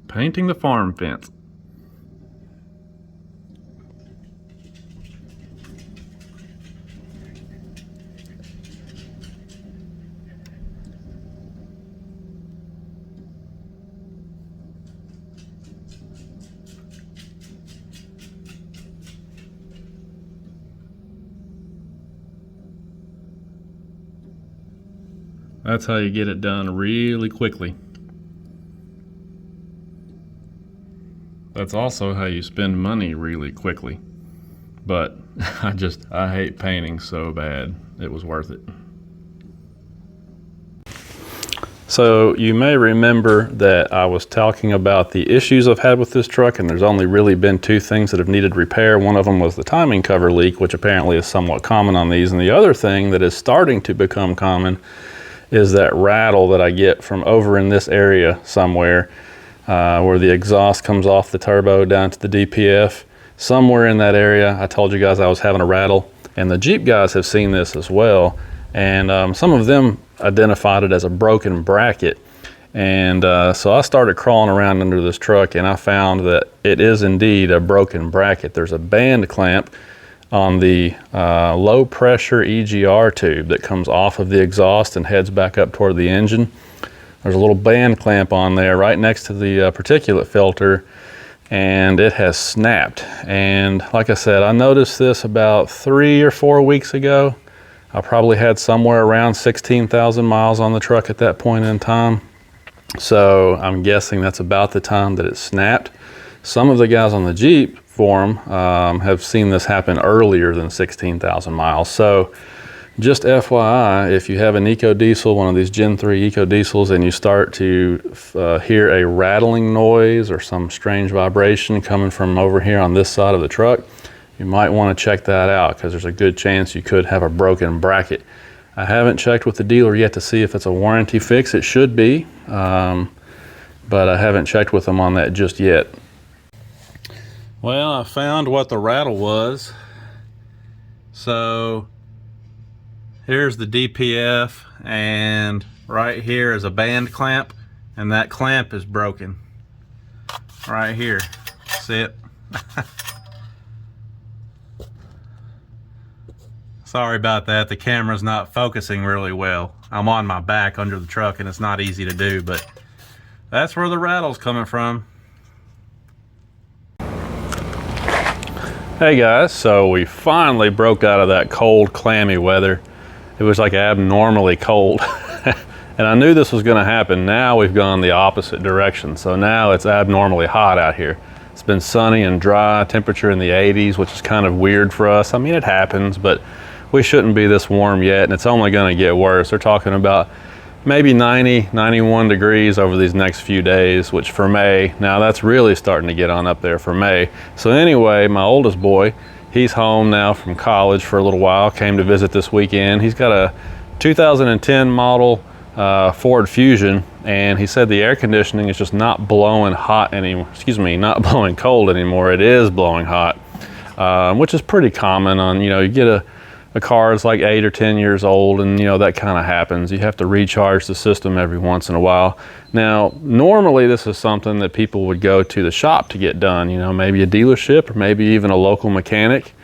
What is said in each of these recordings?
Painting the farm fence. That's how you get it done really quickly. That's also how you spend money really quickly. But I hate painting so bad. It was worth it. So you may remember that I was talking about the issues I've had with this truck, and there's only really been two things that have needed repair. One of them was the timing cover leak, which apparently is somewhat common on these. And the other thing that is starting to become common is that rattle that I get from over in this area somewhere, where the exhaust comes off the turbo down to the DPF. Somewhere in that area, I told you guys I was having a rattle, and the Jeep guys have seen this as well. And some of them identified it as a broken bracket. And so I started crawling around under this truck, and I found that it is indeed a broken bracket. There's a band clamp on the low pressure EGR tube that comes off of the exhaust and heads back up toward the engine. There's a little band clamp on there right next to the particulate filter, and it has snapped. And like I said, I noticed this about 3 or 4 weeks ago. I probably had somewhere around 16,000 miles on the truck at that point in time. So I'm guessing that's about the time that it snapped. Some of the guys on the Jeep forum have seen this happen earlier than 16,000 miles. So just FYI, if you have an EcoDiesel, one of these Gen 3 EcoDiesels, and you start to hear a rattling noise or some strange vibration coming from over here on this side of the truck, you might want to check that out, because there's a good chance you could have a broken bracket. I haven't checked with the dealer yet to see if it's a warranty fix. It should be, but I haven't checked with them on that just yet. Well, I found what the rattle was. So here's the DPF, and right here is a band clamp, and that clamp is broken right here. See it? Sorry about that, the camera's not focusing really well. I'm on my back under the truck and it's not easy to do, but that's where the rattle's coming from. Hey guys, so we finally broke out of that cold, clammy weather. It was like abnormally cold. And I knew this was gonna happen. Now we've gone the opposite direction. So now it's abnormally hot out here. It's been sunny and dry, temperature in the 80s, which is kind of weird for us. I mean, it happens, but we shouldn't be this warm yet, and it's only gonna get worse. They're talking about maybe 90, 91 degrees over these next few days, which for May, now that's really starting to get on up there for May. So anyway, my oldest boy, he's home now from college for a little while, came to visit this weekend. He's got a 2010 model Ford Fusion, and he said the air conditioning is just not blowing hot anymore. Excuse me, not blowing cold anymore. It is blowing hot, which is pretty common on, you know, you get a car is like 8 or 10 years old, and you know that kind of happens. You have to recharge the system every once in a while. Now normally this is something that people would go to the shop to get done, you know, maybe a dealership or maybe even a local mechanic.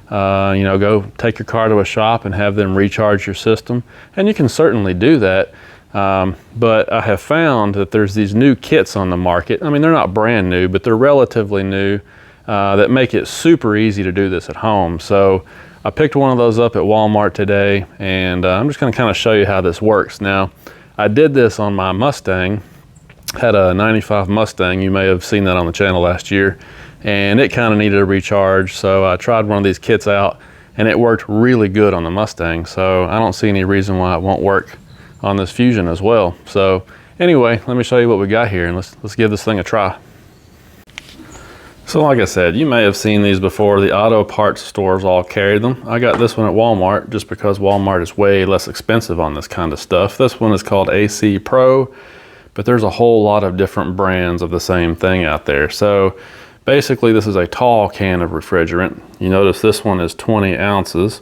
You know, go take your car to a shop and have them recharge your system, and you can certainly do that. But I have found that there's these new kits on the market. I mean, they're not brand new, but they're relatively new, that make it super easy to do this at home. So I picked one of those up at Walmart today, and I'm just going to kind of show you how this works. Now, I did this on my Mustang, had a 95 Mustang. You may have seen that on the channel last year, and it kind of needed a recharge. So I tried one of these kits out, and it worked really good on the Mustang. So I don't see any reason why it won't work on this Fusion as well. So anyway, let me show you what we got here, and let's give this thing a try. So like I said, you may have seen these before. The auto parts stores all carry them. I got this one at Walmart just because Walmart is way less expensive on this kind of stuff. This one is called AC Pro, but there's a whole lot of different brands of the same thing out there. So basically this is a tall can of refrigerant. You notice this one is 20 ounces,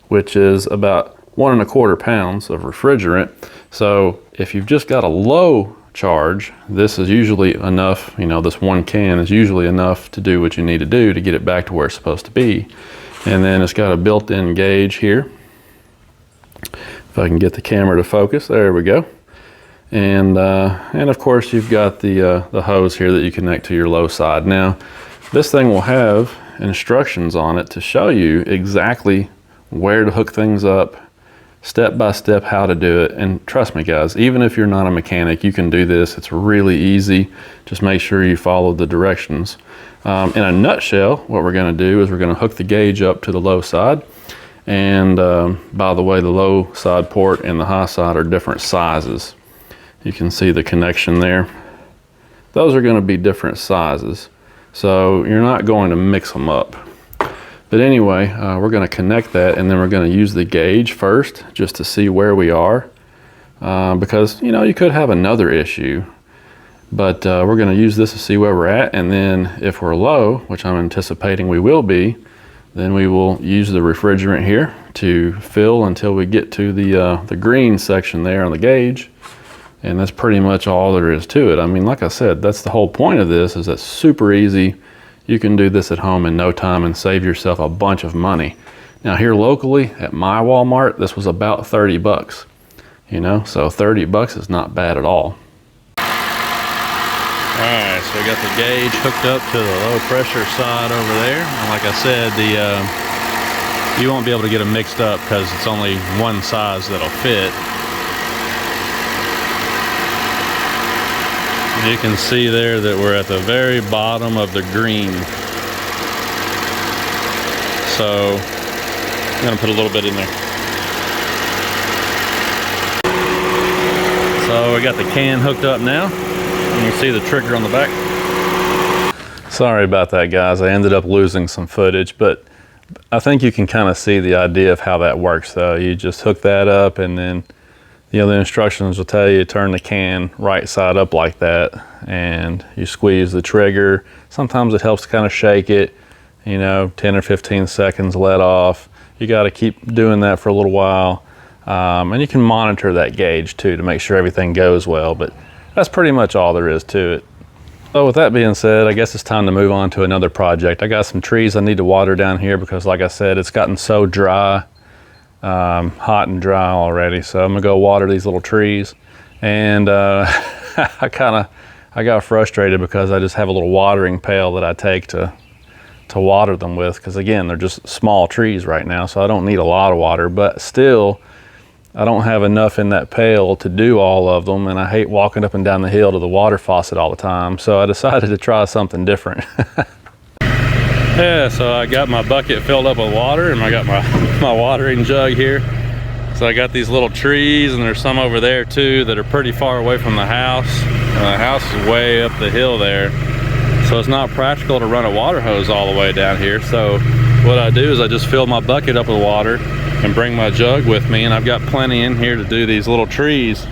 which is about 1¼ pounds of refrigerant. So if you've just got a low charge, this is usually enough, you know, this 1 can is usually enough to do what you need to do to get it back to where it's supposed to be. And then it's got a built-in gauge here. If I can get the camera to focus, there we go. And of course you've got the hose here that you connect to your low side. Now, this thing will have instructions on it to show you exactly where to hook things up, step by step how to do it. And trust me guys, even if you're not a mechanic, you can do this. It's really easy. Just make sure you follow the directions. In a nutshell, what we're going to do is we're going to hook the gauge up to the low side. And by the way, the low side port and the high side are different sizes. You can see the connection there. Those are going to be different sizes, so you're not going to mix them up. But anyway, we're going to connect that, and then we're going to use the gauge first just to see where we are, because you know, you could have another issue. But we're going to use this to see where we're at, and then if we're low, which I'm anticipating we will be, then we will use the refrigerant here to fill until we get to the green section there on the gauge. And that's pretty much all there is to it. I mean, like I said, that's the whole point of this, is it's super easy. You can do this at home in no time and save yourself a bunch of money. Now here locally at my Walmart, this was about 30 bucks, you know, so 30 bucks is not bad at all. Alright, so we got the gauge hooked up to the low pressure side over there. And like I said, you won't be able to get them mixed up because it's only one size that'll fit. You can see there that we're at the very bottom of the green. So I'm gonna put a little bit in there. So we got the can hooked up now. You can see the trigger on the back. Sorry about that guys, I ended up losing some footage, but I think you can kind of see the idea of how that works though. You just hook that up, and then you know, the instructions will tell you to turn the can right side up like that, and you squeeze the trigger. Sometimes it helps to kind of shake it, you know, 10 or 15 seconds, let off. You got to keep doing that for a little while. And you can monitor that gauge too to make sure everything goes well, but that's pretty much all there is to it. So with that being said, I guess it's time to move on to another project. I got some trees I need to water down here because like I said, it's gotten so dry. Hot and dry already, so I'm gonna go water these little trees. And I got frustrated because I just have a little watering pail that I take to water them with, because again, they're just small trees right now, so I don't need a lot of water, but still I don't have enough in that pail to do all of them, and I hate walking up and down the hill to the water faucet all the time, so I decided to try something different. Yeah, so I got my bucket filled up with water, and I got my watering jug here. So I got these little trees, and there's some over there too that are pretty far away from the house. The house is way up the hill there, so it's not practical to run a water hose all the way down here. So what I do is I just fill my bucket up with water and bring my jug with me, and I've got plenty in here to do these little trees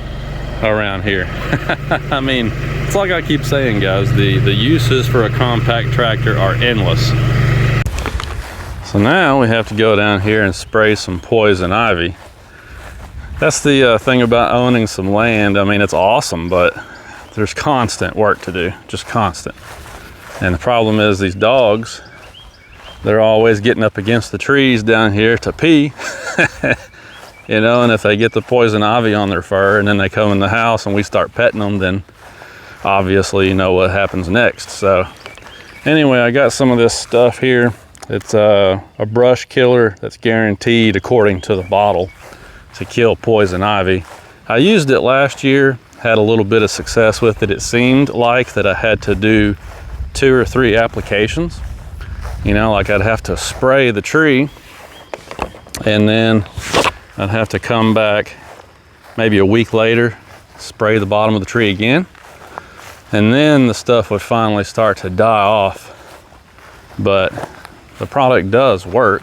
around here. I mean, it's like I keep saying guys, the uses for a compact tractor are endless. So now we have to go down here and spray some poison ivy. That's the thing about owning some land. I mean, it's awesome, but there's constant work to do, just constant. And the problem is these dogs, they're always getting up against the trees down here to pee. You know, and if they get the poison ivy on their fur and then they come in the house and we start petting them, then obviously you know what happens next. So anyway, I got some of this stuff here. It's a brush killer that's guaranteed, according to the bottle, to kill poison ivy. I used it last year, had a little bit of success with it. It seemed like that I had to do 2 or 3 applications. You know, like I'd have to spray the tree, and then I'd have to come back maybe a week later, spray the bottom of the tree again, and then the stuff would finally start to die off. But the product does work.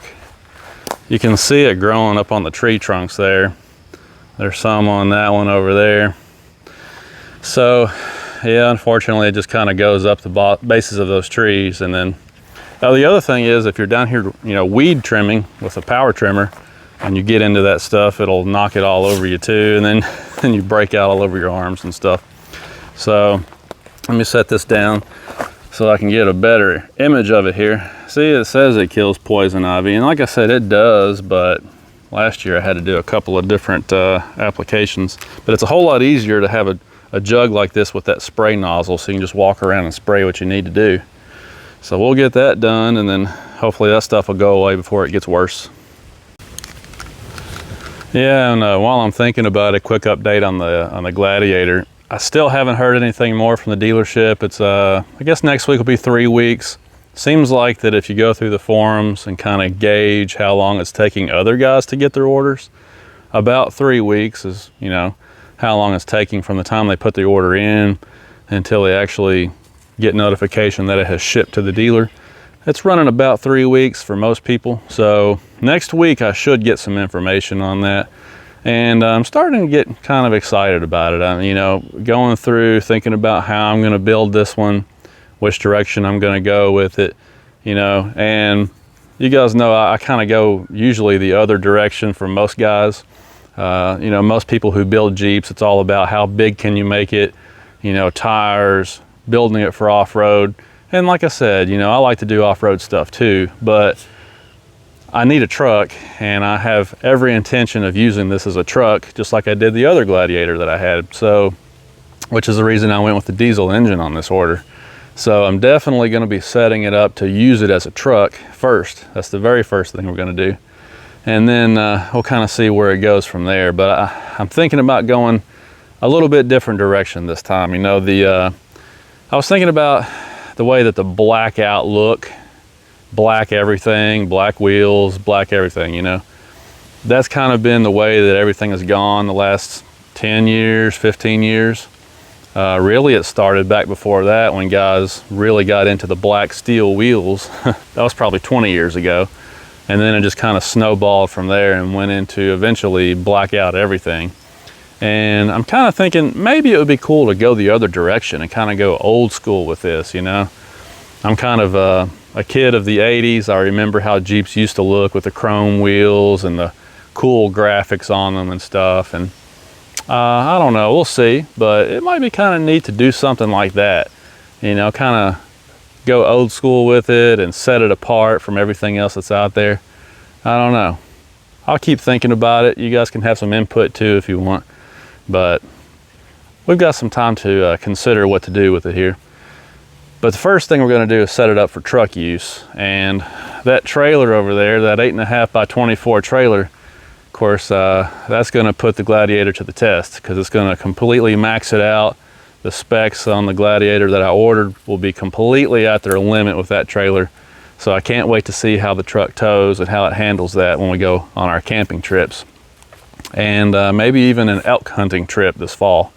You can see it growing up on the tree trunks there. There's some on that one over there. So yeah, unfortunately it just kind of goes up the bases of those trees. And then the other thing is, if you're down here, you know, weed trimming with a power trimmer, and you get into that stuff, it'll knock it all over you too, and then you break out all over your arms and stuff. So let me set this down so I can get a better image of it here. See, it says it kills poison ivy, and like I said, it does, but last year I had to do a couple of different applications. But it's a whole lot easier to have a jug like this with that spray nozzle, so you can just walk around and spray what you need to do. So we'll get that done, and then hopefully that stuff will go away before it gets worse. Yeah, and while I'm thinking about it, quick update on the Gladiator. I still haven't heard anything more from the dealership. It's I guess next week will be 3 weeks. Seems like that if you go through the forums and kind of gauge how long it's taking other guys to get their orders, about 3 weeks is, you know, how long it's taking from the time they put the order in until they actually get notification that it has shipped to the dealer. It's running about 3 weeks for most people. So next week I should get some information on that. And I'm starting to get kind of excited about it. I'm, you know, going through thinking about how I'm going to build this one, which direction I'm going to go with it, you know. And you guys know I kind of go usually the other direction for most guys. You know, most people who build Jeeps, it's all about how big can you make it, you know, tires, building it for off-road. And like I said, you know, I like to do off-road stuff too, but I need a truck, and I have every intention of using this as a truck, just like I did the other Gladiator that I had. So, which is the reason I went with the diesel engine on this order. So I'm definitely going to be setting it up to use it as a truck first. That's the very first thing we're going to do. And then we'll kind of see where it goes from there. But I'm thinking about going a little bit different direction this time. You know, I was thinking about the way that the blackout look, black everything, black wheels, black everything, you know. That's kind of been the way that everything has gone the last 10 years, 15 years. Really, it started back before that when guys really got into the black steel wheels. That was probably 20 years ago. And then it just kind of snowballed from there and went into eventually black out everything. And I'm kind of thinking maybe it would be cool to go the other direction and kind of go old school with this, you know. I'm kind of a kid of the 80s. I remember how Jeeps used to look with the chrome wheels and the cool graphics on them and stuff. And I don't know, we'll see, but it might be kind of neat to do something like that, you know, kind of go old school with it and set it apart from everything else that's out there. I don't know. I'll keep thinking about it. You guys can have some input too if you want, but we've got some time to consider what to do with it here. But the first thing we're going to do is set it up for truck use. And that trailer over there, that 8.5 by 24 trailer, of course, that's going to put the Gladiator to the test because it's going to completely max it out. The specs on the Gladiator that I ordered will be completely at their limit with that trailer. So I can't wait to see how the truck tows and how it handles that when we go on our camping trips. And maybe even an elk hunting trip this fall.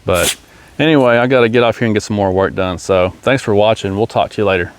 But anyway, I got to get off here and get some more work done. So thanks for watching. We'll talk to you later.